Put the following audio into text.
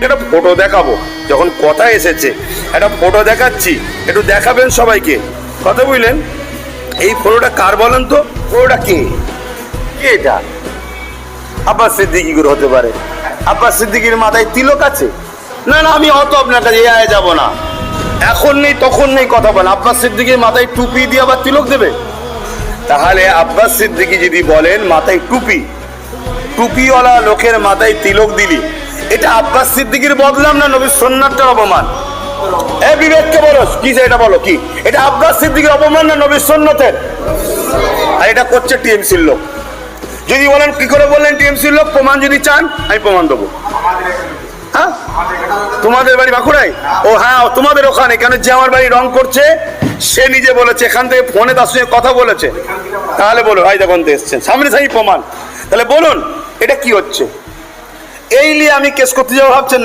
একটা ফটো দেখাবো, যখন কথা এসেছে একটা ফটো দেখাচ্ছি, একটু দেখাবেন সবাইকে, কথা বুঝলেন? এই ফটোটা কার বলেন তো? ফটোটা কে? কে এটা? আব্বাস সিদ্দিকী করে হতে পারে। আব্বাস সিদ্দিকীর মাথায় তিলক আছে? না না, আমি অত আপনার কাছে যাব না, এখন নেই তখন নেই কথা বলেন। আব্বাস সিদ্দিকীর মাথায় টুপি দিয়ে আবার তিলক দেবে? তাহলে আব্বাস সিদ্দিকী যদি বলেন মাথায় টুপি, টুপিওয়ালা লোকের মাথায় তিলক দিলি, এটা আব্বাস সিদ্দিকীর বদলাম না নবীর সুন্নাতটার অপমান? এ বিবেককে বলো কি, এটা বলো কি, এটা আব্বাস সিদ্দিকীর অপমান না নবীর সুন্নতের? আর এটা করছে টিএমসির লোক। যদি বলেন কি করে বললেন টিএমসির লোক, প্রমাণ যদি চান আমি প্রমাণ দেবো। হ্যাঁ, তোমাদের বাড়ি বাঁকুড়ায়? ও হ্যাঁ, তোমাদের ওখানে কেন? যে আমার বাড়ি রং করছে সে নিজে বলেছে, এখান থেকে ফোনে তার সঙ্গে কথা বলেছে। তাহলে বলো, ভাই দেখুন এসছেন সামনে সামনে প্রমাণ। তাহলে বলুন এটা কি হচ্ছে? এই নিয়ে আমি কেস করতে যাবো ভাবছেন না?